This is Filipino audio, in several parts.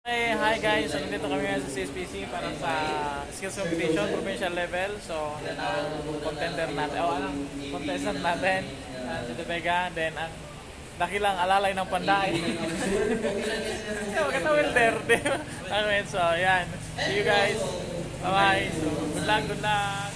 Hey, hi guys! So, nandito kami ngayon sa CSPC para sa skills competition, provincial level. So, ang contender natin, anong contestant natin, si De Vega. Then, ang dakilang alalay ng Panday. Maganda welder, di ba? So, yan. See you guys. Bye-bye. So, good luck, good luck.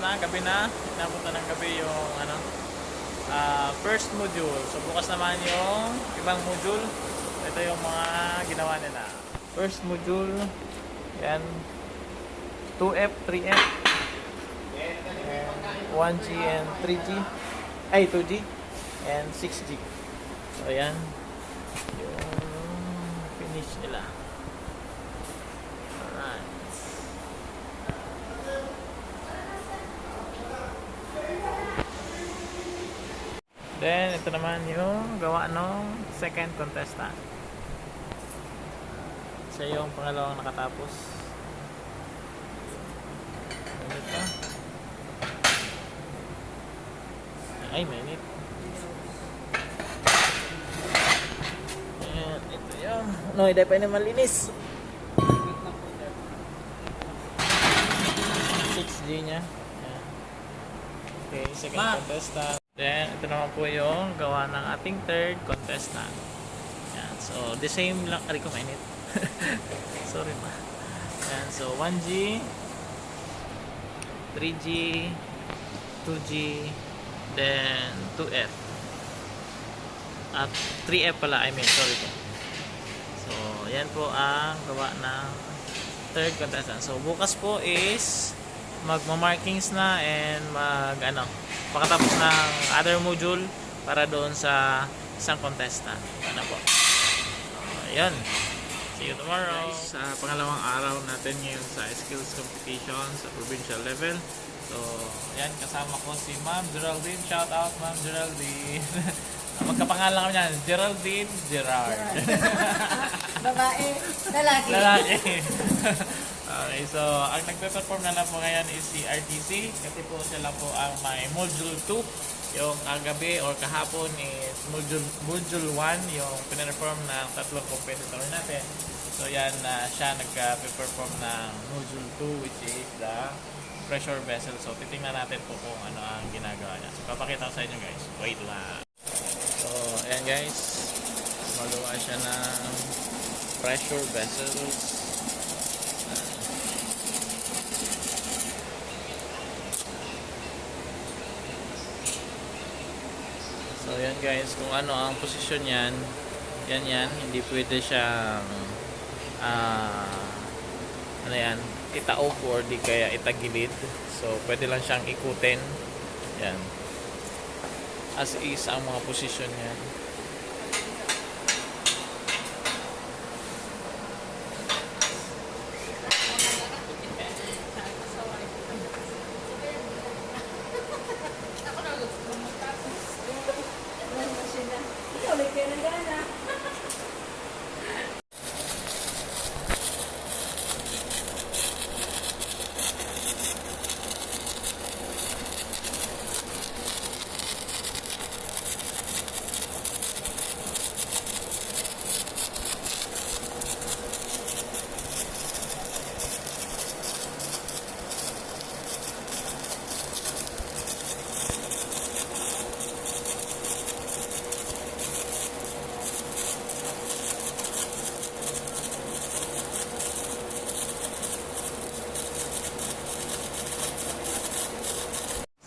Gabi na, napunta ng gabi yung first module. So bukas naman yung ibang module. Ito yung mga ginawa nila. First module, yan 2F, 3F, 1G and 3G, ay 2G and 6G. So yan yung finish nila. Alright. Then, ito naman yung gawa ng second contestant. Siya yung pangalawang nakatapos. Ito. Ay, mainit. Ayan, ito yung... No, hindi pa yun malinis. 6G nya. Ayan. Okay, second contestant. Then, ito naman po yung gawa ng ating third contestant. Yan. So, the same lang. Ari ko mainit. Sorry pa. Yan. So, 1G, 3G, 2G, then 2F. At 3F pala. I mean, sorry po. So, yan po ang gawa ng third contestant. So, bukas po is magma-markings na and makatapos ng other module para doon sa isang contestant. Ano po. Ayun. See you tomorrow. Sa pangalawang araw natin ngayon sa skills competition sa provincial level. So, ayan, kasama ko si Ma'am Geraldine. Shout out, Ma'am Geraldine. Magkapangalan kami yan, Geraldine Gerard. Babae, lalaki. Lalaki. Okay, so ang nagpe-perform na lang po ngayon is si RTC kasi po sila po ang may Module 2. Yung kagabi or kahapon is Module 1 yung pinperform ng tatlong competitor natin. So yan, siya nagpe-perform ng Module 2 which is the pressure vessel. So titingnan natin po kung ano ang ginagawa niya. So papakita ko sa inyo guys. Wait lang. So ayan guys, magawa siya ng pressure vessels. So yan guys, kung ano ang posisyon yan, yan, hindi pwede siyang ano yan, itaob or di kaya itagilid. So pwede lang siyang ikutin. Yan. As is ang mga posisyon yan.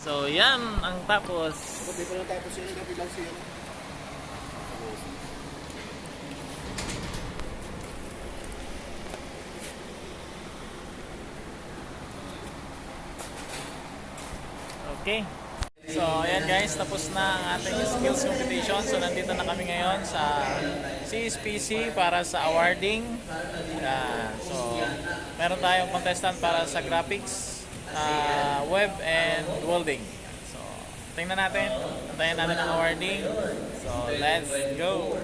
So yan ang tapos. Hindi pa natapos yun, gabi lang siya. Okay. So ayan guys, tapos na ang ating skills competition. So nandito na kami ngayon sa CSPC para sa awarding. So meron tayong contestant para sa graphics, web and welding. So tingnan natin, antayin natin ang awarding. So let's go.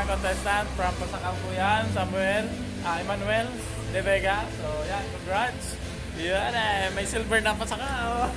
Contestant from Pasakal po yan, Emmanuel De Vega. So yan, congrats. Yan may silver na Pasakal.